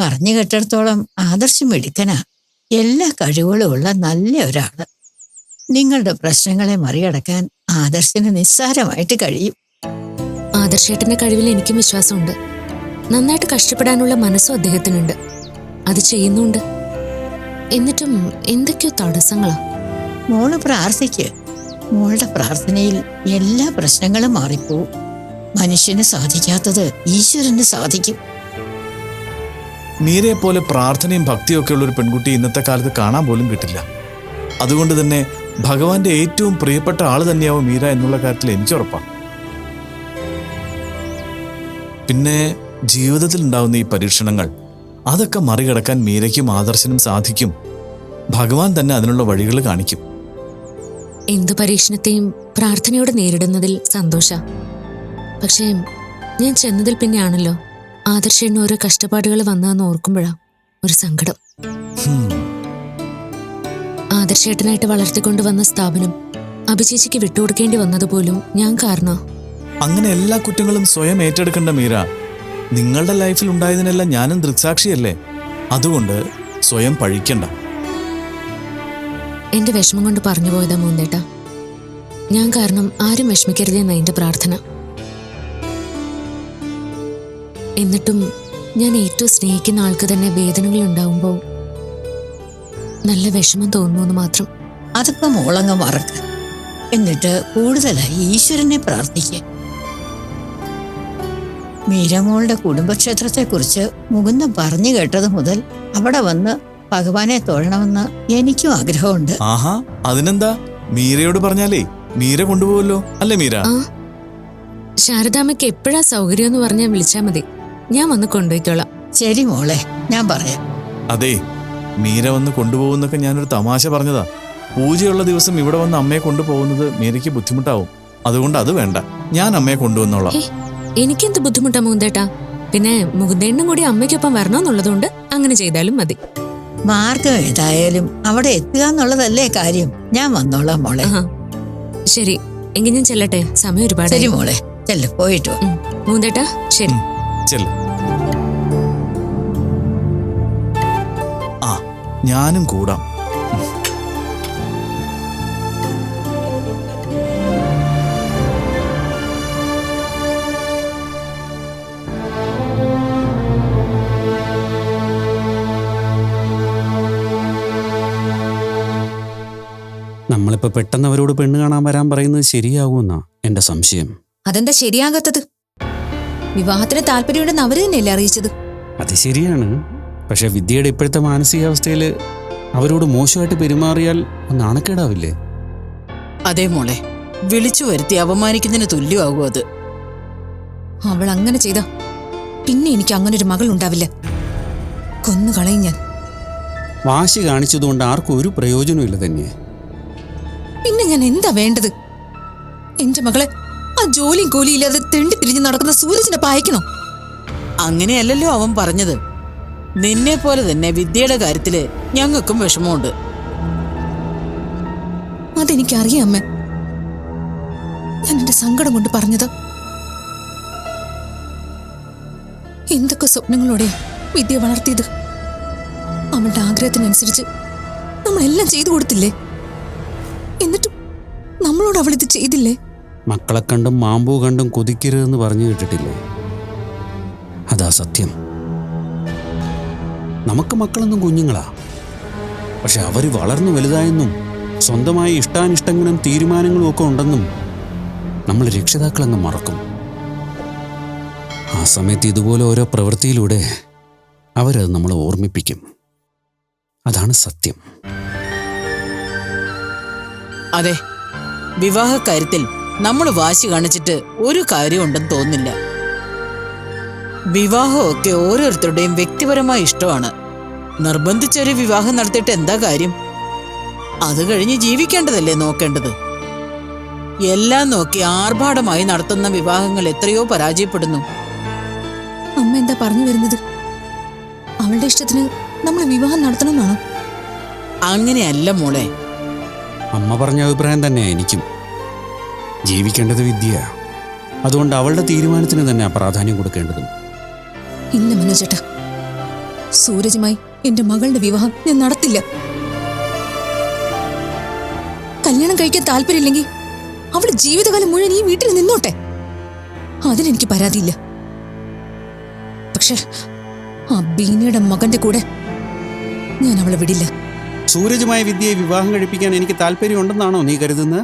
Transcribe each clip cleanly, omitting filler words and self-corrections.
പറഞ്ഞു കേട്ടിടത്തോളം ആദർശം മിടുക്കനാ, എല്ലാ കഴിവുകളും ഉള്ള നല്ല ഒരാള്. നിങ്ങളുടെ പ്രശ്നങ്ങളെ മറികടക്കാൻ ആദർശന് നിസ്സാരമായിട്ട് കഴിയും. ആദർശേട്ടന്റെ കഴിവിൽ എനിക്കും വിശ്വാസമുണ്ട്. നന്നായിട്ട് കഷ്ടപ്പെടാനുള്ള മനസ്സും അദ്ദേഹത്തിനുണ്ട്. അത് ചെയ്യുന്നുണ്ട്. എന്നിട്ടും എന്തൊക്കെയോ തടസ്സങ്ങളാ. മോള് പ്രാർത്ഥിക്ക്. മോളുടെ പ്രാർത്ഥനയിൽ എല്ലാ പ്രശ്നങ്ങളും മാറിപ്പോവും. മനുഷ്യന് സാധിക്കാത്തത് ഈശ്വരന് സാധിക്കും. മീരയെ പോലെ പ്രാർത്ഥനയും ഭക്തിയും ഒക്കെ ഉള്ള ഒരു പെൺകുട്ടി ഇന്നത്തെ കാലത്ത് കാണാൻ പോലും കിട്ടില്ല. അതുകൊണ്ട് തന്നെ ഭഗവാന്റെ ഏറ്റവും പ്രിയപ്പെട്ട ആള് തന്നെയാവും മീര എന്നുള്ള കാര്യത്തിൽ എനിക്ക് ഉറപ്പാണ്. പിന്നെ ജീവിതത്തിൽ ഉണ്ടാവുന്ന ഈ പരീക്ഷണങ്ങൾ, അതൊക്കെ മറികടക്കാൻ മീരയ്ക്കും ആദർശനും സാധിക്കും. ഭഗവാൻ തന്നെ അതിനുള്ള വഴികൾ കാണിക്കും. എന്തു പരീക്ഷണത്തെയും പ്രാർത്ഥനയോടെ നേരിടുന്നതിൽ സന്തോഷ. പക്ഷേ ഞാൻ ചെന്നതിൽ പിന്നെയാണല്ലോ ആദർശേട്ടന് ഓരോ കഷ്ടപ്പാടുകൾ വന്നതെന്ന് ഓർക്കുമ്പോഴാ ഒരു സങ്കടം. ആദർശേട്ടനായിട്ട് വളർത്തിക്കൊണ്ടുവന്ന സ്ഥാപനം അഭിചേച്ചിക്ക് വിട്ടുകൊടുക്കേണ്ടി വന്നതുപോലും ഞാൻ കാരണോ? അങ്ങനെ എല്ലാ കുറ്റങ്ങളും സ്വയം ഏറ്റെടുക്കേണ്ട മീര. നിങ്ങളുടെ ലൈഫിൽ ഉണ്ടായതിനെല്ലാം ഞാനും ദൃക്സാക്ഷിയല്ലേ. അതുകൊണ്ട് സ്വയം പഴിക്കണ്ട. എന്റെ വിഷമം കൊണ്ട് പറഞ്ഞു പോയതാ മൂന്നേട്ടാ. ഞാൻ കാരണം ആരും വിഷമിക്കരുതെന്ന എന്റെ പ്രാർത്ഥന. എന്നിട്ടും ഞാൻ ഏറ്റവും സ്നേഹിക്കുന്ന ആൾക്ക് തന്നെ വേദനകൾ ഉണ്ടാവുമ്പോൾ നല്ല വിഷമം തോന്നുന്നു മാത്രം. അതൊക്കെ മോളങ്ങ് മറക്ക്. എന്നിട്ട് കൂടുതലായി ഈശ്വരനെ പ്രാർത്ഥിക്കുക. മീരമോളുടെ കുടുംബക്ഷേത്രത്തെക്കുറിച്ച് മുകുന്ദൻ പറഞ്ഞു കേട്ടത് മുതൽ അവിടെ വന്ന് ഭഗവാനെ തൊഴണമെന്ന് എനിക്കും ആഗ്രഹമുണ്ട്. ആഹാ, അതിനെന്താ? മീരയോട് പറഞ്ഞാലേ മീര കൊണ്ടുപോകല്ലോ, അല്ലേ മീര? ശാരദാമ്മയ്ക്ക് എപ്പോഴാ സൗകര്യം എന്ന് പറഞ്ഞാൽ വിളിച്ചാ മതി, ഞാൻ വന്ന് കൊണ്ടുപോയിക്കോളാം. ശരി മോളെ, ഞാൻ പറയാം. അതെ, മീര വന്ന് കൊണ്ടുപോകുന്നൊക്കെ ഞാനൊരു തമാശ പറഞ്ഞതാ. പൂജയുള്ള ദിവസം ഇവിടെ വന്ന് അമ്മയെ കൊണ്ടുപോകുന്നത് മീരയ്ക്ക് ബുദ്ധിമുട്ടാവും. അതുകൊണ്ട് അത് വേണ്ട, ഞാൻ അമ്മയെ കൊണ്ടുവന്നോളാം. എനിക്കെന്ത് ബുദ്ധിമുട്ടാ മുകുന്ദേട്ടാ? പിന്നെ മുകുന്ദേണ്ണും കൂടി അമ്മയ്ക്കൊപ്പം വരണമെന്നുള്ളതുകൊണ്ട് അങ്ങനെ ചെയ്താലും മതി. മാർഗം ഏതായാലും അവിടെ എത്തുക എന്നുള്ളതല്ലേ കാര്യം. ഞാൻ വന്നോളാം മോളെ. ശരി, എങ്കിൽ ഞാൻ ചെല്ലട്ടെ, സമയം ഒരുപാട്. ശരി മോളെ, ചെല്ലു, പോയിട്ടോ. മുകുന്ദേട്ടാ ശരി. ചെല്ല. ആ, ഞാനും കൂടാം. നമ്മളിപ്പോ പെട്ടെന്ന് അവരോട് പെണ്ണ് കാണാൻ വരാൻ പറയുന്നത് ശരിയാകുമെന്നാ എന്റെ സംശയം. അതെന്താ ശരിയാകാത്തത്? വിവാഹത്തിന് താല്പര്യമുണ്ടെന്ന് അവര് തന്നെയല്ലേ അറിയിച്ചത്? അത് ശരിയാണ്. പക്ഷെ വിദ്യയുടെ ഇപ്പോഴത്തെ മാനസികാവസ്ഥയിൽ അവരോട് മോശമായിട്ട് പെരുമാറിയാൽ നാണക്കേടാവില്ലേ? അതേ മോളെ, വിളിച്ചു വരുത്തി അപമാനിക്കുന്നതിന് തുല്യമാകും അത്. അവൾ അങ്ങനെ ചെയ്ത പിന്നെ എനിക്ക് അങ്ങനെ ഒരു മകൾ ഉണ്ടാവില്ല. കൊന്നുകളയും ഞാൻ. വാശി കാണിച്ചതുകൊണ്ട് ആർക്കും ഒരു പ്രയോജനമില്ല തന്നെ. പിന്നെ ഞാൻ എന്താ വേണ്ടത്? എന്റെ മകളെ ആ ജോലിയും കൂലിയില്ലാതെ തെണ്ടി തിരിഞ്ഞ് നടക്കുന്ന സൂരജിനെ പായിക്കണോ? അങ്ങനെയല്ലല്ലോ അവൻ പറഞ്ഞത്. നിന്നെ പോലെ തന്നെ വിദ്യയുടെ കാര്യത്തില് ഞങ്ങൾക്കും വിഷമമുണ്ട്. അതെനിക്കറിയാം അമ്മ. ഞാൻ എന്റെ സങ്കടം കൊണ്ട് പറഞ്ഞത്. എന്തൊക്കെ സ്വപ്നങ്ങളോടെ വിദ്യ വളർത്തിയത്. അവളുടെ ആഗ്രഹത്തിനനുസരിച്ച് നമ്മളെല്ലാം ചെയ്തു കൊടുത്തില്ലേ? എന്നിട്ടും നമ്മളോട് അവളിത് ചെയ്തില്ലേ? മക്കളെ കണ്ടും മാമ്പൂ കണ്ടും കൊതിക്കരുതെന്ന് പറഞ്ഞു കേട്ടിട്ടില്ലേ? അതാ സത്യം. നമുക്ക് മക്കളൊന്നും കുഞ്ഞുങ്ങളാ. പക്ഷെ അവർ വളർന്നു വലുതായെന്നും സ്വന്തമായി ഇഷ്ടാനിഷ്ടങ്ങളും തീരുമാനങ്ങളും ഒക്കെ ഉണ്ടെന്നും നമ്മൾ രക്ഷിതാക്കളങ്ങ് മറക്കും. ആ സമയത്ത് ഇതുപോലെ ഓരോ പ്രവൃത്തിയിലൂടെ അവരത് നമ്മളെ ഓർമ്മിപ്പിക്കും. അതാണ് സത്യം. അതെ, വിവാഹക്കാര്യത്തിൽ നമ്മൾ വാശി കാണിച്ചിട്ട് ഒരു കാര്യമുണ്ടെന്ന് തോന്നില്ല. വിവാഹമൊക്കെ ഓരോരുത്തരുടെയും വ്യക്തിപരമായ ഇഷ്ടമാണ്. നിർബന്ധിച്ചൊരു വിവാഹം നടത്തിയിട്ട് എന്താ കാര്യം? അത് കഴിഞ്ഞ് ജീവിക്കേണ്ടതല്ലേ നോക്കേണ്ടത്. എല്ലാം നോക്കി ആർഭാടമായി നടത്തുന്ന വിവാഹങ്ങൾ എത്രയോ പരാജയപ്പെടുന്നു. അമ്മ എന്താ പറഞ്ഞു വരുന്നത്? അവളുടെ ഇഷ്ടത്തിന് നമ്മൾ വിവാഹം നടത്തണമെന്നാണോ? അങ്ങനെയല്ല മോളെ. അമ്മ പറഞ്ഞ അഭിപ്രായം തന്നെയാ എനിക്കും. ജീവിക്കേണ്ടത് വിദ്യ. അതുകൊണ്ട് അവളുടെ തീരുമാനത്തിന് തന്നെ പ്രാധാന്യം കൊടുക്കേണ്ടതും. ഇല്ല മനോജേട്ടാ, സൂരജുമായി എന്റെ മകളുടെ വിവാഹം ഞാൻ നടത്തില്ല. കല്യാണം കഴിക്കാൻ താല്പര്യമില്ലെങ്കിൽ അവള് ജീവിതകാലം മുഴുവൻ ഈ വീട്ടിൽ നിന്നോട്ടെ. അതിനെനിക്ക് പരാതിയില്ല. പക്ഷെ ആ ബീനയുടെ മകന്റെ കൂടെ ഞാൻ അവളെ വിടില്ല. സൂരജുമായ വിദ്യയെ വിവാഹം കഴിപ്പിക്കാൻ എനിക്ക് താല്പര്യമുണ്ടെന്നാണോ നീ കരുതുന്നത്?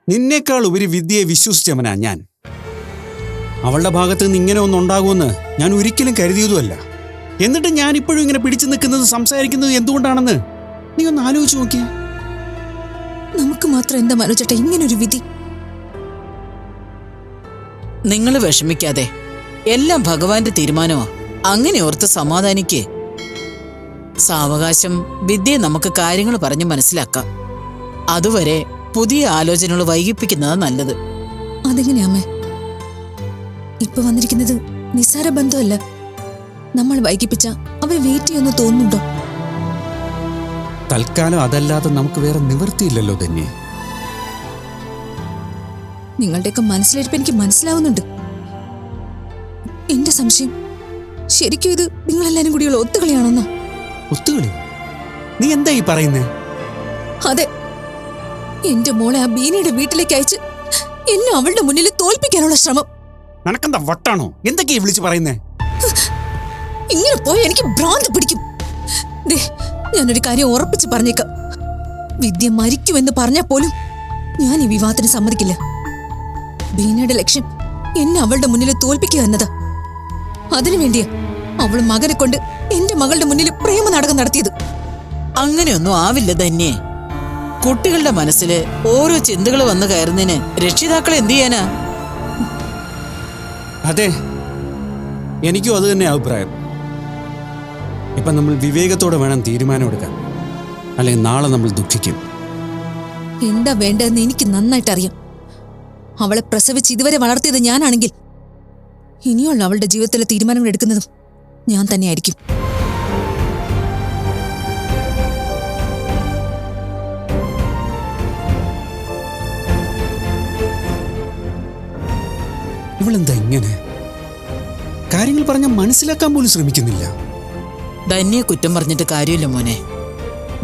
നിന്നേക്കാൾ ഉപരി വിദ്യയെ വിശ്വസിച്ചവനാ ഞാൻ. അവളുടെ ഭാഗത്ത് നിന്ന് ഇങ്ങനെ ഒന്നുണ്ടാകുമെന്ന് ഞാൻ ഒരിക്കലും കരുതിയതുമല്ല. എന്നിട്ട് ഞാൻ ഇപ്പോഴും ഇങ്ങനെ പിടിച്ചു നിൽക്കുന്നത്, സംസാരിക്കുന്നത് എന്തുകൊണ്ടാണെന്ന് നീ ഒന്ന് ആലോചിച്ച് നോക്കിയേ. നമുക്ക് മാത്രം എന്താ മനോജേട്ടാ ഇങ്ങനൊരു വിധി? നിങ്ങൾ വിഷമിക്കാതെ, എല്ലാം ഭഗവാന്റെ തീരുമാനമാ. അങ്ങനെ ഓർത്ത് സമാധാനിക്ക്. സാവകാശം വിദ്യയെ നമുക്ക് കാര്യങ്ങൾ പറഞ്ഞു മനസ്സിലാക്കാം. അതുവരെ പുതിയ ആലോചനകൾ വൈകിപ്പിക്കുന്നതാ നല്ലത്. അതെങ്ങനെയാ അമ്മേ? ഇപ്പൊ വന്നിരിക്കുന്നത് നിസ്സാര ബന്ധമല്ല. നമ്മൾ വൈകിപ്പിച്ച അവരെ വെയിറ്റ് ചെയ്യുമെന്ന് തോന്നുന്നുണ്ടോ? തൽക്കാലം അതല്ലാതെ നമുക്ക് വേറെ നിവൃത്തിയില്ലല്ലോ തന്നെ. നിങ്ങളുടെയൊക്കെ മനസ്സിലിരിപ്പ് എനിക്ക് മനസ്സിലാവുന്നുണ്ട്. എന്റെ സംശയം ശരിക്കും ഇത് നിങ്ങളെല്ലാരും കൂടിയുള്ള ഒത്തുകളിയാണെന്നോ? ഒത്തുകളി? നീ എന്താ ഈ പറയുന്നേ? അതെ, എന്റെ മോളെ ആ ബീനയുടെ വീട്ടിലേക്ക് അയച്ച് എന്നെ അവളുടെ മുന്നിൽ തോൽപ്പിക്കാനുള്ള ശ്രമം. നിനക്കെന്താ വട്ടാണോ? എന്തൊക്കെയാ വിളിച്ചു പറയുന്നേ? ഇങ്ങനെ പോയി എനിക്ക് ഭ്രാന്ത് പിടിക്കും. ദേ, ഞാനൊരു കാര്യം ഉറപ്പിച്ച് പറഞ്ഞേക്കാം. വിദ്യ മരിക്കുമെന്ന് പറഞ്ഞാൽ പോലും ഞാൻ ഈ വിവാഹത്തിന് സമ്മതിക്കില്ല. ബീനയുടെ ലക്ഷ്യം എന്നെ അവളുടെ മുന്നിൽ തോൽപ്പിക്കുക എന്നതാ. അതിനുവേണ്ടിയാ അവൾ മകനെ കൊണ്ട് എന്റെ മകളുടെ മുന്നിൽ പ്രേമ നാടകം നടത്തിയത്. അങ്ങനെയൊന്നും ആവില്ല തന്നെ. കുട്ടികളുടെ മനസ്സില് ഓരോ ചിന്തകൾ വന്നു കയറുന്നതിന് രക്ഷിതാക്കൾ എന്ത് ചെയ്യാനാ? അതെ, എനിക്കും അത് തന്നെ അഭിപ്രായം. ഇപ്പൊ നമ്മൾ വിവേകത്തോടെ വേണം തീരുമാനമെടുക്കാൻ, അല്ലെങ്കിൽ നാളെ നമ്മൾ ദുഃഖിക്കും. എന്താ വേണ്ടതെന്ന് എനിക്ക് നന്നായിട്ട് അറിയാം. അവളെ പ്രസവിച്ച് ഇതുവരെ വളർത്തിയത് ഞാനാണെങ്കിൽ ഇനിയുള്ള അവളുടെ ജീവിതത്തിലെ തീരുമാനങ്ങൾ എടുക്കുന്നതും ഞാൻ തന്നെയായിരിക്കും. ഇവളെന്താ ഇങ്ങനെ? കാര്യങ്ങൾ പറഞ്ഞാൽ മനസ്സിലാക്കാൻ പോലും ശ്രമിക്കുന്നില്ല. ധന്യെ കുറ്റം പറഞ്ഞിട്ട് കാര്യമില്ല മോനെ.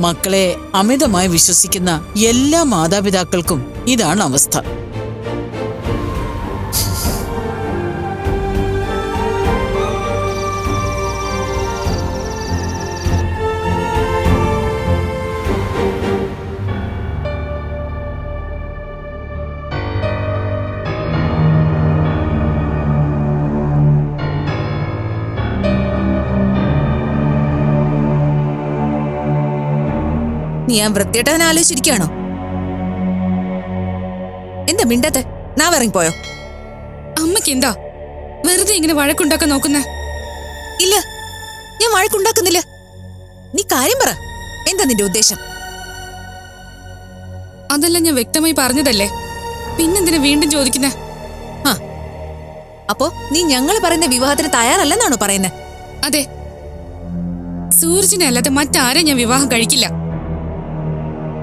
മക്കളെ അമിതമായി വിശ്വസിക്കുന്ന എല്ലാ മാതാപിതാക്കൾക്കും ഇതാണ് അവസ്ഥ. നീ ഞാൻ വൃത്തിയായിട്ടവനെ ആലോചിച്ചിരിക്കുകയാണോ? എന്താ മിണ്ടാത്തെ? നാ ഇറങ്ങിപ്പോയോ? അമ്മയ്ക്ക് എന്താ വെറുതെ ഇങ്ങനെ വഴക്കുണ്ടാക്കാൻ നോക്കുന്നേ? ഇല്ല, ഞാൻ വഴക്കുണ്ടാക്കുന്നില്ല. നീ കാര്യം പറ, എന്താ നിന്റെ ഉദ്ദേശം? അതെല്ലാം ഞാൻ വ്യക്തമായി പറഞ്ഞതല്ലേ, പിന്നെന്തിനാ വീണ്ടും ചോദിക്കുന്നേ? ആ, അപ്പോ നീ ഞങ്ങൾ പറയുന്ന വിവാഹത്തിന് തയ്യാറല്ലെന്നാണോ പറയുന്നത്? അതെ, സൂരജിനെ അല്ലാതെ മറ്റാരെ ഞാൻ വിവാഹം കഴിക്കില്ല.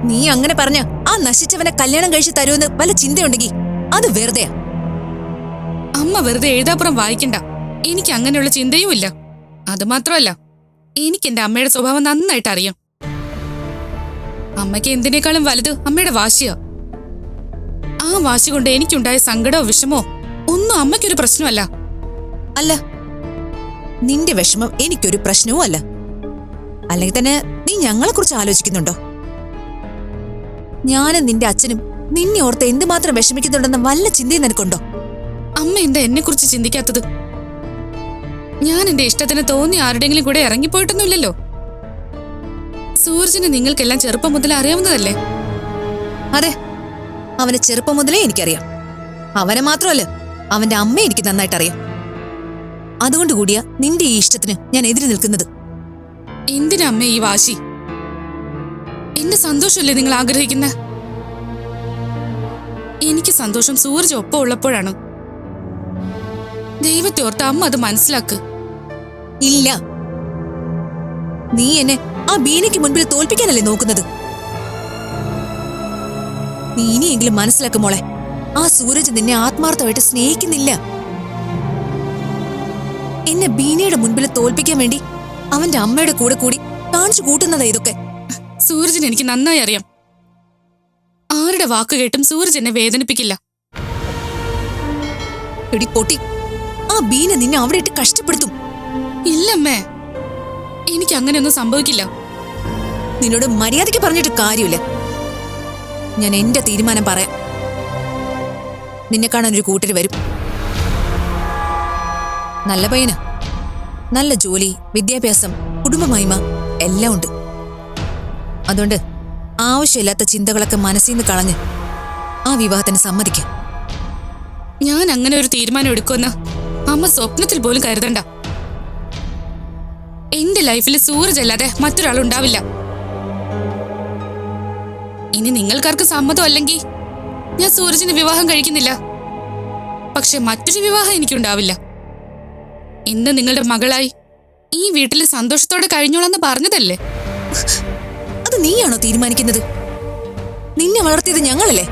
നീ അങ്ങനെ പറഞ്ഞ ആ നശിച്ചവനെ കല്യാണം കഴിച്ച് തരുമെന്ന് വല്ല ചിന്തയുണ്ടെങ്കിൽ അത് വെറുതെയാ. അമ്മ വെറുതെ എഴുതാപ്പുറം വായിക്കണ്ട. എനിക്ക് അങ്ങനെയുള്ള ചിന്തയും ഇല്ല. അത് മാത്രമല്ല, എനിക്ക് എന്റെ അമ്മയുടെ സ്വഭാവം നന്നായിട്ട് അറിയാം. അമ്മയ്ക്ക് എന്തിനേക്കാളും വലുത് അമ്മയുടെ വാശിയാ. ആ വാശി കൊണ്ട് എനിക്കുണ്ടായ സങ്കടമോ വിഷമോ ഒന്നും അമ്മയ്ക്കൊരു പ്രശ്നമല്ല. അല്ല, നിന്റെ വിഷമം എനിക്കൊരു പ്രശ്നവും അല്ല. അല്ലെങ്കിൽ തന്നെ നീ ഞങ്ങളെ കുറിച്ച് ആലോചിക്കുന്നുണ്ടോ? ഞാനും നിന്റെ അച്ഛനും നിന്നെ ഓർത്ത് എന്തുമാത്രം വിഷമിക്കുന്നുണ്ടെന്ന വല്ല ചിന്തയും നിനക്കുണ്ടോ? അമ്മ എന്താ എന്നെ കുറിച്ച് ചിന്തിക്കാത്തത്? ഞാൻ എന്റെ ഇഷ്ടത്തിന് തോന്നി ആരുടെങ്കിലും കൂടെ ഇറങ്ങിപ്പോയിട്ടൊന്നുമില്ലല്ലോ. സൂരജിനെ നിങ്ങൾക്കെല്ലാം ചെറുപ്പം മുതലേ അറിയാവുന്നതല്ലേ? അതെ, അവനെ ചെറുപ്പം മുതലേ എനിക്കറിയാം. അവനെ മാത്രമല്ല, അവന്റെ അമ്മ എനിക്ക് നന്നായിട്ട് അറിയാം. അതുകൊണ്ട് കൂടിയാ നിന്റെ ഈ ഇഷ്ടത്തിന് ഞാൻ എതിര് നിൽക്കുന്നത്. എന്തിനാ അമ്മ ഈ വാശി? എന്റെ സന്തോഷമല്ലേ നിങ്ങൾ ആഗ്രഹിക്കുന്ന? എനിക്ക് സന്തോഷം സൂരജ് ഒപ്പം ഉള്ളപ്പോഴാണ്. ദൈവത്തെ ഓർത്ത് അമ്മ അത് മനസ്സിലാക്ക്. ഇല്ല, നീ എന്നെ ആ ബീനയ്ക്ക് മുൻപിൽ തോൽപ്പിക്കാനല്ലേ നോക്കുന്നത്? നീ ഇനിയെങ്കിലും മനസ്സിലാക്കും മോളെ, ആ സൂരജ് നിന്നെ ആത്മാർത്ഥമായിട്ട് സ്നേഹിക്കുന്നില്ല. എന്നെ ബീനയുടെ മുൻപിൽ തോൽപ്പിക്കാൻ വേണ്ടി അവന്റെ അമ്മയുടെ കൂടെ കൂടി കാണിച്ചു കൂട്ടുന്നതാ ഇതൊക്കെ. സൂരജിന് എനിക്ക് നന്നായി അറിയാം. ആരുടെ വാക്ക് കേട്ടും സൂരജ് എന്നെ വേദനിപ്പിക്കില്ല. എടി പൊട്ടി, ആ ബീന നിന്നെ അവിടെ ഇട്ട് കഷ്ടപ്പെടുത്തും. ഇല്ലമ്മേ, എനിക്ക് അങ്ങനെയൊന്നും സംഭവിക്കില്ല. നിന്നോട് മര്യാദയ്ക്ക് പറഞ്ഞിട്ട് കാര്യമില്ല. ഞാൻ എന്റെ തീരുമാനം പറയാം. നിന്നെ കാണാൻ ഒരു കൂട്ടര് വരും. നല്ല പയ്യന, നല്ല ജോലി, വിദ്യാഭ്യാസം, കുടുംബമഹിമ എല്ലാം ഉണ്ട്. അതുകൊണ്ട് ആവശ്യമില്ലാത്ത ചിന്തകളൊക്കെ മനസ്സിൽ നിന്ന് കളഞ്ഞ് ആ വിവാഹത്തിന് സമ്മതിക്കാം. ഞാൻ അങ്ങനെ ഒരു തീരുമാനം എടുക്കുമെന്ന് അമ്മ സ്വപ്നത്തിൽ പോലും കരുതണ്ട. എന്റെ ലൈഫിൽ സൂരജ് അല്ലാതെ മറ്റൊരാളുണ്ടാവില്ല. ഇനി നിങ്ങൾക്കാർക്ക് സമ്മതം അല്ലെങ്കിൽ ഞാൻ സൂരജിന് വിവാഹം കഴിക്കുന്നില്ല. പക്ഷെ മറ്റൊരു വിവാഹം എനിക്കുണ്ടാവില്ല. ഇന്ന് നിങ്ങളുടെ മകളായി ഈ വീട്ടിൽ സന്തോഷത്തോടെ കഴിഞ്ഞോളാന്ന് പറഞ്ഞതല്ലേ? അത് നീയാണോ തീരുമാനിക്കുന്നത്? നിന്നെ വളർത്തിയത് ഞങ്ങളല്ലേ.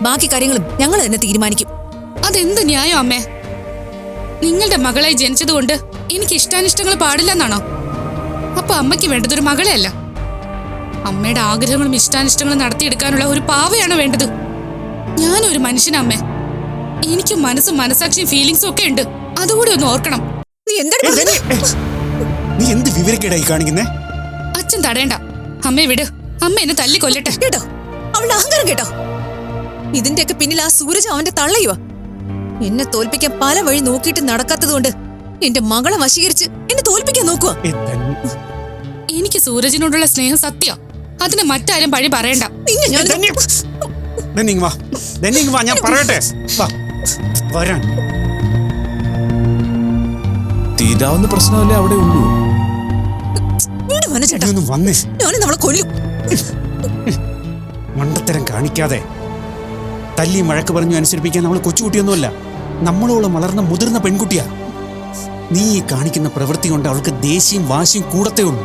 ബാക്കി കാര്യങ്ങളും ഞങ്ങൾ തന്നെ തീരുമാനിക്കും. അതെന്ത് ന്യായം അമ്മേ? നിങ്ങളുടെ മകളായി ജനിച്ചതുകൊണ്ട് എനിക്ക് ഇഷ്ടാനിഷ്ടങ്ങൾ പാടില്ലെന്നാണോ? അപ്പൊ അമ്മയ്ക്ക് വേണ്ടത് ഒരു മകളെ അല്ല, അമ്മയുടെ ആഗ്രഹങ്ങളും ഇഷ്ടാനിഷ്ടങ്ങളും നടത്തിയെടുക്കാനുള്ള ഒരു പാവയാണ് വേണ്ടത്. ഞാനൊരു മനുഷ്യനമ്മേ. എനിക്കും മനസ്സും മനസാക്ഷിയും ഫീലിങ്സും ഒക്കെ ഉണ്ട്. അതുകൂടി ഒന്ന് ഓർക്കണം. നീ എന്ത് വിവരക്കേടായി കാണിക്കുന്നേ? അച്ഛൻ തടയണ്ട. അമ്മയെ വിട്. അമ്മ എന്നെ തല്ലി കൊല്ലട്ടെ. കേട്ടോ അവളുടെ അഹങ്കാരം കേട്ടോ? ഇതിന്റെയൊക്കെ പിന്നിൽ ആ സൂരജ് അവന്റെ തള്ളയുവാ. എന്നെ തോൽപ്പിക്കാൻ പല വഴി നോക്കിയിട്ട് നടക്കാത്തത് കൊണ്ട് എന്റെ മകളെ വശീകരിച്ച് എന്നെ തോൽപ്പിക്കാൻ നോക്കുക. എനിക്ക് സൂരജിനോടുള്ള സ്നേഹം സത്യ. അതിന് മറ്റാരും പഴി പറയണ്ട. ഞാൻ പറയട്ടെ. തീരാവുന്ന പ്രശ്നമല്ലേ അവിടെ ഉള്ളൂ. ഞാനും നമ്മളെ കൊല്ലും. മണ്ടത്തരം കാണിക്കാതെ. തല്ലി മഴക്ക് പറഞ്ഞു അനുസരിപ്പിക്കാൻ നമ്മൾ കൊച്ചുകുട്ടിയൊന്നുമല്ല. നമ്മളോളം വളർന്ന മുതിർന്ന പെൺകുട്ടിയാ. നീ ഈ കാണിക്കുന്ന പ്രവൃത്തി കൊണ്ട് അവൾക്ക് ദേഷ്യവും വാശിയും കൂടത്തേ ഉള്ളൂ.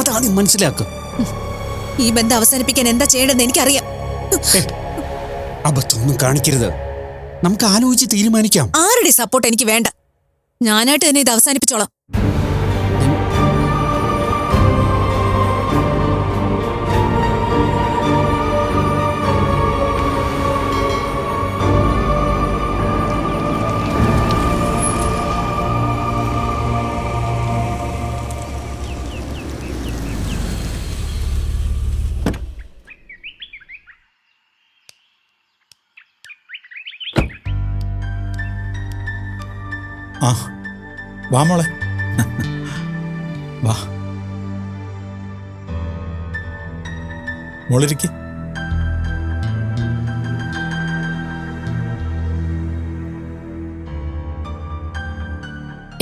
അതാദ്യം മനസ്സിലാക്കും. ഈ ബന്ധം അവസാനിപ്പിക്കാൻ എന്താ ചെയ്യേണ്ടതെന്ന് എനിക്കറിയാം. അബദ്ധമൊന്നും കാണിക്കരുത്. നമുക്ക് ആലോചിച്ച് തീരുമാനിക്കാം. ആരുടെ സപ്പോർട്ട് എനിക്ക് വേണ്ട. ഞാനായിട്ട് തന്നെ ഇത് അവസാനിപ്പിച്ചോളാം. ആ വാ മോളെ, വാ മോളിരിക്ക്.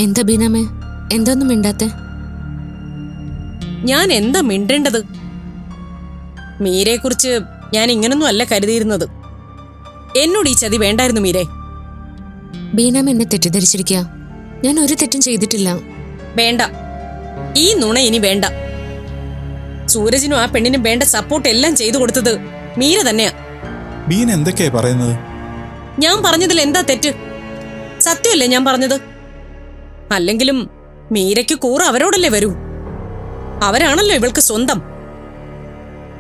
എന്താ ബീനാമേ, എന്തൊന്നും മിണ്ടാത്തെ? ഞാൻ എന്താ മിണ്ടേണ്ടത്? മീരയെക്കുറിച്ച് ഞാൻ ഇങ്ങനൊന്നും അല്ല കരുതിയിരുന്നത്. എന്നോട് ഈ ചതി വേണ്ടായിരുന്നു മീരെ. ബീനാമ എന്നെ തെറ്റിദ്ധരിച്ചിരിക്കുക. ഞാൻ ഒരു തെറ്റും ചെയ്തിട്ടില്ല. വേണ്ട, ഈ നുണ ഇനി വേണ്ട. സൂരജിനും ആ പെണ്ണിനും വേണ്ട സപ്പോർട്ട് എല്ലാം ചെയ്തു കൊടുത്തത് മീര തന്നെയാ. ബീൻ എന്തൊക്കെയാ പറയുന്നത്? ഞാൻ പറഞ്ഞതിൽ എന്താ തെറ്റ്? സത്യമല്ലേ ഞാൻ പറഞ്ഞത്? അല്ലെങ്കിലും മീരയ്ക്ക് കൂറ് അവരോടല്ലേ വരൂ. അവരാണല്ലോ ഇവൾക്ക് സ്വന്തം.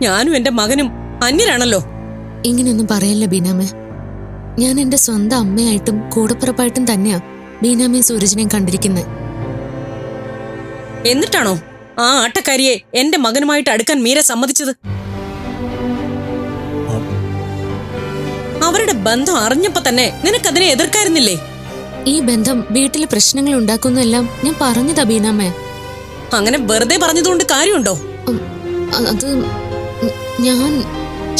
ഞാനും എന്റെ മകനും അന്യരാണല്ലോ. ഇങ്ങനെയൊന്നും പറയല്ല ബീനാമേ. ഞാൻ എന്റെ സ്വന്തം അമ്മയായിട്ടും കൂടപ്പുറപ്പായിട്ടും തന്നെയാ ബീനാമയും സൂരജിനെയും കണ്ടിരിക്കുന്നത്. എന്നിട്ടാണോ ആ ആട്ടക്കാരിയെ എന്റെ മകനുമായിട്ട് അടുക്കാൻ മീര സമ്മതിച്ചത്? അവരുടെ ബന്ധം അറിഞ്ഞപ്പോ തന്നെ നിനക്കതിനെ എതിർക്കായിരുന്നില്ലേ? ഈ ബന്ധം വീട്ടിലെ പ്രശ്നങ്ങൾ ഉണ്ടാക്കുന്നെല്ലാം ഞാൻ പറഞ്ഞതാ ബീനാമേ. അങ്ങനെ വെറുതെ പറഞ്ഞതുകൊണ്ട് കാര്യമുണ്ടോ? അത് ഞാൻ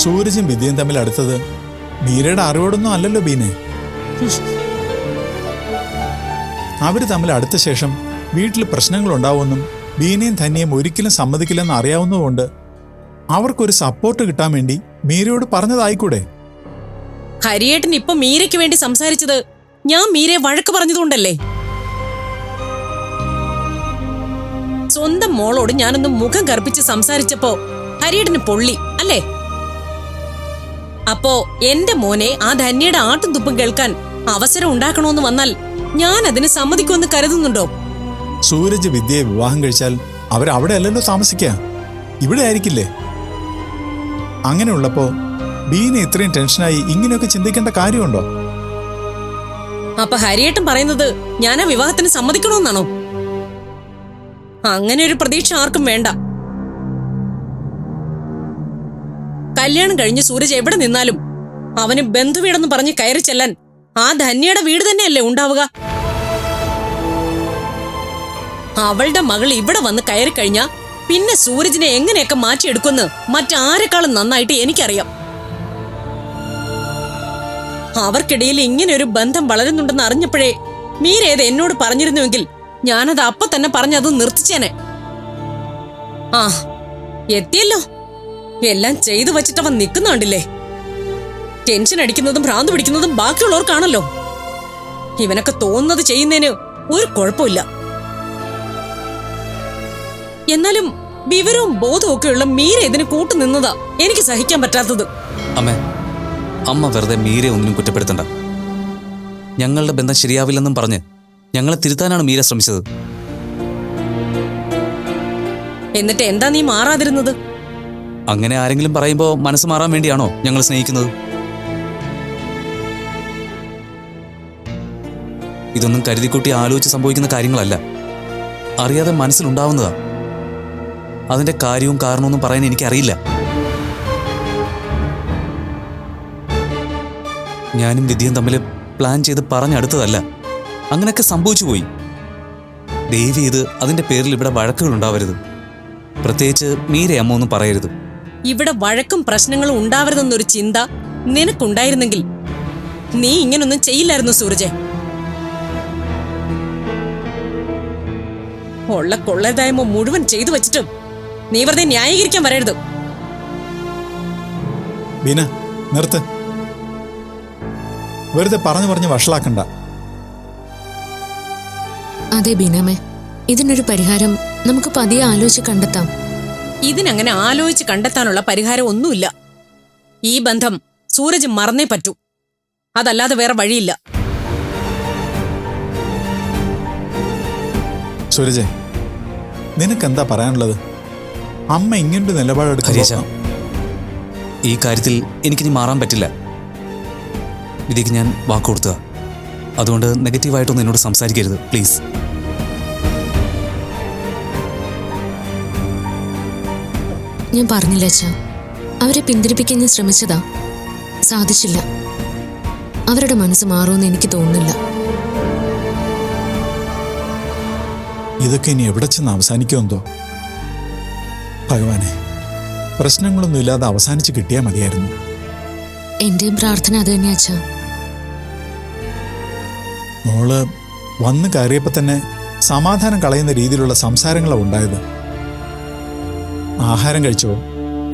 സൂരജും വിദ്യയും തമ്മിൽ അടുത്തത് മീരയുടെ അറിവോടൊന്നും അല്ലല്ലോ ബീനെ. അവര് തമ്മിൽ അടുത്ത ശേഷം വീട്ടിൽ പ്രശ്നങ്ങൾ ഉണ്ടാവുമെന്നും ബീനയും ധന്യയും ഒരിക്കലും സമ്മതിക്കില്ലെന്ന് അറിയാവുന്നതുകൊണ്ട് അവർക്കൊരു സപ്പോർട്ട് കിട്ടാൻ വേണ്ടി മീരയോട് പറഞ്ഞതായിക്കൂടെ? ഹരിയേട്ടൻ ഇപ്പൊ മീരയ്ക്ക് വേണ്ടി സംസാരിച്ചത് ഞാൻ മീരയെ വഴക്ക് പറഞ്ഞതുകൊണ്ടല്ലേ? സ്വന്തം മോളോട് ഞാനൊന്ന് മുഖം കറുപ്പിച്ച് സംസാരിച്ചപ്പോ ഹരിയേട്ടന് പൊള്ളി അല്ലേ? അപ്പോ എന്റെ മോനെ ആ ധന്യയുടെ ആട്ടും തുപ്പും കേൾക്കാൻ അവസരം ഉണ്ടാക്കണോന്ന് വന്നാൽ ഞാൻ അതിന് സമ്മതിക്കുമെന്ന് കരുതുന്നുണ്ടോ? സൂരജ് വിദ്യയെ വിവാഹം കഴിച്ചാൽ അവരവിടെ അല്ലല്ലോ താമസിക്കുക, ഇവിടെ ആയിരിക്കില്ലേ? അങ്ങനെയുള്ളപ്പോ ബീന ഇത്രയും ടെൻഷനായി ഇങ്ങനെയൊക്കെ ചിന്തിക്കേണ്ട കാര്യമുണ്ടോ? അപ്പൊ ഹരിയേട്ടൻ പറയുന്നത് ഞാൻ ആ വിവാഹത്തിന് സമ്മതിക്കണമെന്നാണോ? അങ്ങനെ ഒരു പ്രതീക്ഷ ആർക്കും വേണ്ട. കല്യാണം കഴിഞ്ഞ് സൂരജ് എവിടെ നിന്നാലും അവന് ബന്ധുവീടെന്ന് പറഞ്ഞ് കയറി ചെല്ലാൻ ആ ധന്യയുടെ വീട് തന്നെയല്ലേ ഉണ്ടാവുക. അവളുടെ മകൾ ഇവിടെ വന്ന് കയറി കഴിഞ്ഞാ പിന്നെ സൂരജിനെ എങ്ങനെയൊക്കെ മാറ്റിയെടുക്കുമെന്ന് മറ്റാരെക്കാളും നന്നായിട്ട് എനിക്കറിയാം. അവർക്കിടയിൽ ഇങ്ങനെ ഒരു ബന്ധം വളരുന്നുണ്ടെന്ന് അറിഞ്ഞപ്പോഴേ മീരേത് എന്നോട് പറഞ്ഞിരുന്നുവെങ്കിൽ ഞാനത് അപ്പൊ തന്നെ പറഞ്ഞത് നിർത്തിച്ചേനെ. ആ എത്തിയല്ലോ, എല്ലാം ചെയ്തു വച്ചിട്ടവൻ നിൽക്കുന്നുണ്ടില്ലേ. ടെൻഷൻ അടിക്കുന്നതും ഭ്രാന്ത് പിടിക്കുന്നതും ബാക്കിയുള്ളവർക്കാണല്ലോ. ഇവനൊക്കെ തോന്നുന്നത് ചെയ്യുന്നതിന് ഒരു കുഴപ്പമില്ല. എന്നാലും വിവരവും ബോധവും ഒക്കെയുള്ള മീര ഇതിന് കൂട്ടുനിന്നതാ എനിക്ക് സഹിക്കാൻ പറ്റാത്തത്. അമ്മ വെറുതെ മീരെ ഒന്നിനും കുറ്റപ്പെടുത്തണ്ട. ഞങ്ങളുടെ ബന്ധം ശരിയാവില്ലെന്നും പറഞ്ഞ് ഞങ്ങളെ തിരുത്താനാണ് മീര ശ്രമിച്ചത്. എന്നിട്ട് എന്താ നീ മാറാതിരുന്നത്? അങ്ങനെ ആരെങ്കിലും പറയുമ്പോൾ മനസ്സ് മാറാൻ വേണ്ടിയാണോ ഞങ്ങൾ സ്നേഹിക്കുന്നത്? ഇതൊന്നും കരുതിക്കൂട്ടി ആലോചിച്ച് സംഭവിക്കുന്ന കാര്യങ്ങളല്ല, അറിയാതെ മനസ്സിലുണ്ടാവുന്നതാ. അതിന്റെ കാര്യവും കാരണമൊന്നും പറയാൻ എനിക്കറിയില്ല. ഞാനും വിദ്യയും തമ്മിൽ പ്ലാൻ ചെയ്ത് പറഞ്ഞടുത്തതല്ല, അങ്ങനെയൊക്കെ സംഭവിച്ചു പോയി. ദയവ് ചെയ്ത് അതിന്റെ പേരിൽ ഇവിടെ വഴക്കുകൾ ഉണ്ടാവരുത്. പ്രത്യേകിച്ച് മീര അമ്മ ഒന്നും പറയരുത്. ഇവിടെ വഴക്കും പ്രശ്നങ്ങളും ഉണ്ടാവരുതെന്നൊരു ചിന്ത നിനക്കുണ്ടായിരുന്നെങ്കിൽ നീ ഇങ്ങനൊന്നും ചെയ്യില്ലായിരുന്നു സൂരജെ. ഉള്ള കൊള്ളരുതായ്മ മുഴുവൻ ചെയ്തു വച്ചിട്ടും നീ വെറുതെ ന്യായീകരിക്കാൻ വരരുത്. ബീന നിർത്ത്, വെറുതെ പറഞ്ഞു വഷളാക്കണ്ട. അതെ ബീനാമേ, ഇതിനൊരു പരിഹാരം നമുക്ക് പതിയെ ആലോചിച്ച് കണ്ടെത്താം. ഇതിനങ്ങനെ ആലോചിച്ച് കണ്ടെത്താനുള്ള പരിഹാരം ഒന്നുമില്ല. ഈ ബന്ധം സൂരജ് മറന്നേ പറ്റൂ, അതല്ലാതെ വേറെ വഴിയില്ല. സൂരജെ, നിനക്കെന്താ പറയാനുള്ളത്? അമ്മ ഇങ്ങനൊരു നിലപാടെടുക്കുക. ഈ കാര്യത്തിൽ എനിക്കിനി മാറാൻ പറ്റില്ല. വിധിക്ക് ഞാൻ വാക്ക് കൊടുത്തതാ. അതുകൊണ്ട് നെഗറ്റീവായിട്ടൊന്നും എന്നോട് സംസാരിക്കരുത് പ്ലീസ്. ഞാൻ പറഞ്ഞില്ല അച്ഛാ, അവരെ പിന്തിരിപ്പിക്കാൻ ഞാൻ ശ്രമിച്ചതാ, സാധിച്ചില്ല. അവരുടെ മനസ്സ് മാറുമെന്ന് എനിക്ക് തോന്നുന്നില്ല. ഇതൊക്കെ ഇനി എവിടെ ചെന്ന് അവസാനിക്കുമെന്തോ ഭഗവാനെ. പ്രശ്നങ്ങളൊന്നും ഇല്ലാതെ അവസാനിച്ച് കിട്ടിയാൽ മതിയായിരുന്നു. എന്റെയും പ്രാർത്ഥന അത് തന്നെ അച്ഛാ. മോള് വന്ന് കയറിയപ്പോൾ തന്നെ സമാധാനം കളയുന്ന രീതിയിലുള്ള സംസാരങ്ങളാണ് ഉണ്ടായത്. ആഹാരം കഴിച്ചോ,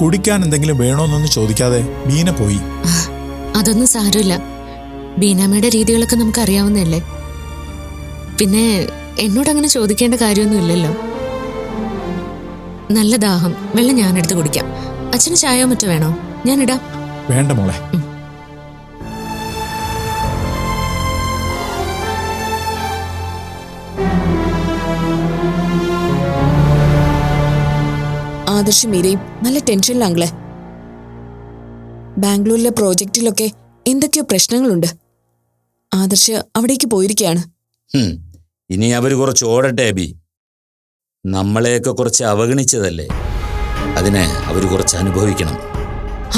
കുടിക്കാൻ എന്തെങ്കിലും വേണോന്നൊന്നും ചോദിക്കാതെ ബീന പോയി. അതൊന്നും സാരമില്ല, ബീനാമ്മയുടെ രീതികളൊക്കെ നമുക്ക് അറിയാവുന്നതല്ലേ. പിന്നെ എന്നോടങ്ങനെ ചോദിക്കേണ്ട കാര്യമൊന്നും ഇല്ലല്ലോ. നല്ല ദാഹം, വെള്ളം ഞാനെടുത്ത് കുടിക്കാം. അച്ഛന് ചായയോ മറ്റോ വേണോ? ഞാനിടാം. വേണ്ട മോളെ. ആദർശ് മീരയും നല്ല ടെൻഷനിലാങ്ങളെ. ബാംഗ്ലൂരിലെ പ്രോജക്റ്റിലൊക്കെ എന്തൊക്കെയോ പ്രശ്നങ്ങളുണ്ട്. ആദർശ് അവിടേക്ക് പോയിരിക്കുകയാണ്. ഇനി അവര് കുറച്ച് ഓടട്ടെ അബി. നമ്മളെയൊക്കെ കുറച്ച് അവഗണിച്ചതല്ലേ, അതിനെ അവര് കുറച്ച് അനുഭവിക്കണം.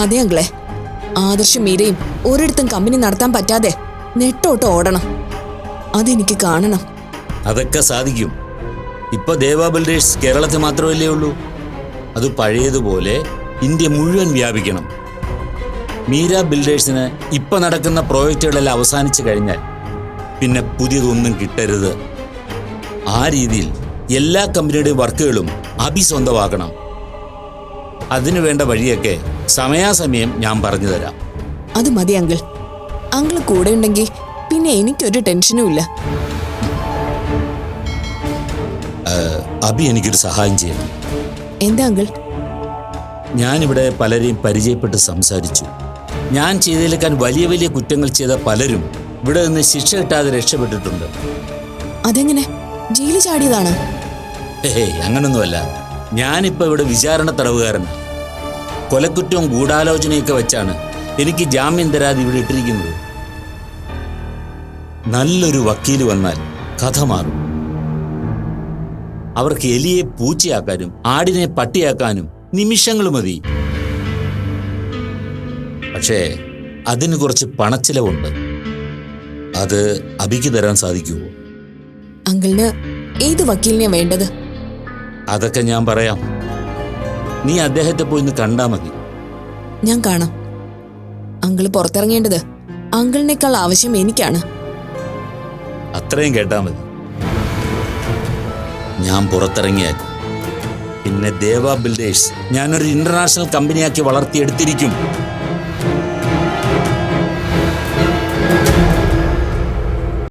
അതെ അങ്ങളെ, ആദർശ് മീരയും ഒരിടത്തും കമ്പനി നടത്താൻ പറ്റാതെ നെട്ടോട്ട് ഓടണം. അതെനിക്ക് കാണണം. അതൊക്കെ സാധിക്കും. ഇപ്പൊ ദേവാ ബിൽഡേഴ്സ് കേരളത്തിൽ മാത്രമല്ലേ ഉള്ളൂ. അത് പഴയതുപോലെ ഇന്ത്യ മുഴുവൻ വ്യാപിക്കണം. മീര ബിൽഡേഴ്സിന് ഇപ്പൊ നടക്കുന്ന പ്രോജക്റ്റുകളെല്ലാം അവസാനിച്ചു കഴിഞ്ഞാൽ പിന്നെ പുതിയതൊന്നും കിട്ടരുത്. ആ രീതിയിൽ എല്ലാ കമ്പനിയുടെയും വർക്കുകളും അഭി സ്വന്തമാക്കണം. അതിനു വേണ്ട വഴിയൊക്കെ സമയാസമയം ഞാൻ പറഞ്ഞു തരാം. അത് മതി അങ്കിൾ. അങ്കിൾ കൂടെ ഉണ്ടെങ്കിൽ പിന്നെ എനിക്കൊരു ടെൻഷനും ഇല്ല. അഭി എനിക്കൊരു സഹായം ചെയ്യണം. എന്താ അങ്കിൾ? ഞാനിവിടെ പലരെയും പരിചയപ്പെട്ട് സംസാരിച്ചു. ഞാൻ ചെയ്തതിലേക്കാൻ വലിയ വലിയ കുറ്റങ്ങൾ ചെയ്ത പലരും ഇവിടെ നിന്ന് ശിക്ഷ കിട്ടാതെ രക്ഷപ്പെട്ടിട്ടുണ്ട്. അതെങ്ങനെ? ജയിലിൽ ചാടിയതാണ്? അങ്ങനൊന്നുമല്ല. ഞാനിപ്പോ ഇവിടെ വിചാരണ തടവുകാരനാണ്. കൊലക്കുറ്റവും ഗൂഢാലോചനയൊക്കെ വെച്ചാണ് എനിക്ക് ജാമ്യം തരാതെ ഇവിടെ ഇട്ടിരിക്കുന്നത്. നല്ലൊരു വക്കീല് വന്നാൽ കഥ മാറും. അവർക്ക് എലിയെ പൂച്ചയാക്കാനും ആടിനെ പട്ടിയാക്കാനും നിമിഷങ്ങൾ മതി. പക്ഷേ അതിന് കുറച്ച് പണച്ചിലവുണ്ട്. അത് അബിക്ക് തരാൻ സാധിക്കുമോ? അങ്കിളിന് ഏത് വക്കീലിനെയാ വേണ്ടത്? അതൊക്കെ ഞാൻ പറയാം. നീ അദ്ദേഹത്തെ പോയി ഒന്ന് കണ്ടാ മതി. ഞാൻ കാണാം. അങ്കിള് പുറത്തിറങ്ങേണ്ടത് അങ്കിളിനേക്കാൾ ആവശ്യം എനിക്കാണ്. അത്രയും കേട്ടാ മതി. ഞാൻ പുറത്തിറങ്ങിയാൽ പിന്നെ ദേവ ബിൽഡേഴ്സ് ഞാനൊരു ഇന്റർനാഷണൽ കമ്പനിയാക്കി വളർത്തിയെടുത്തിരിക്കും.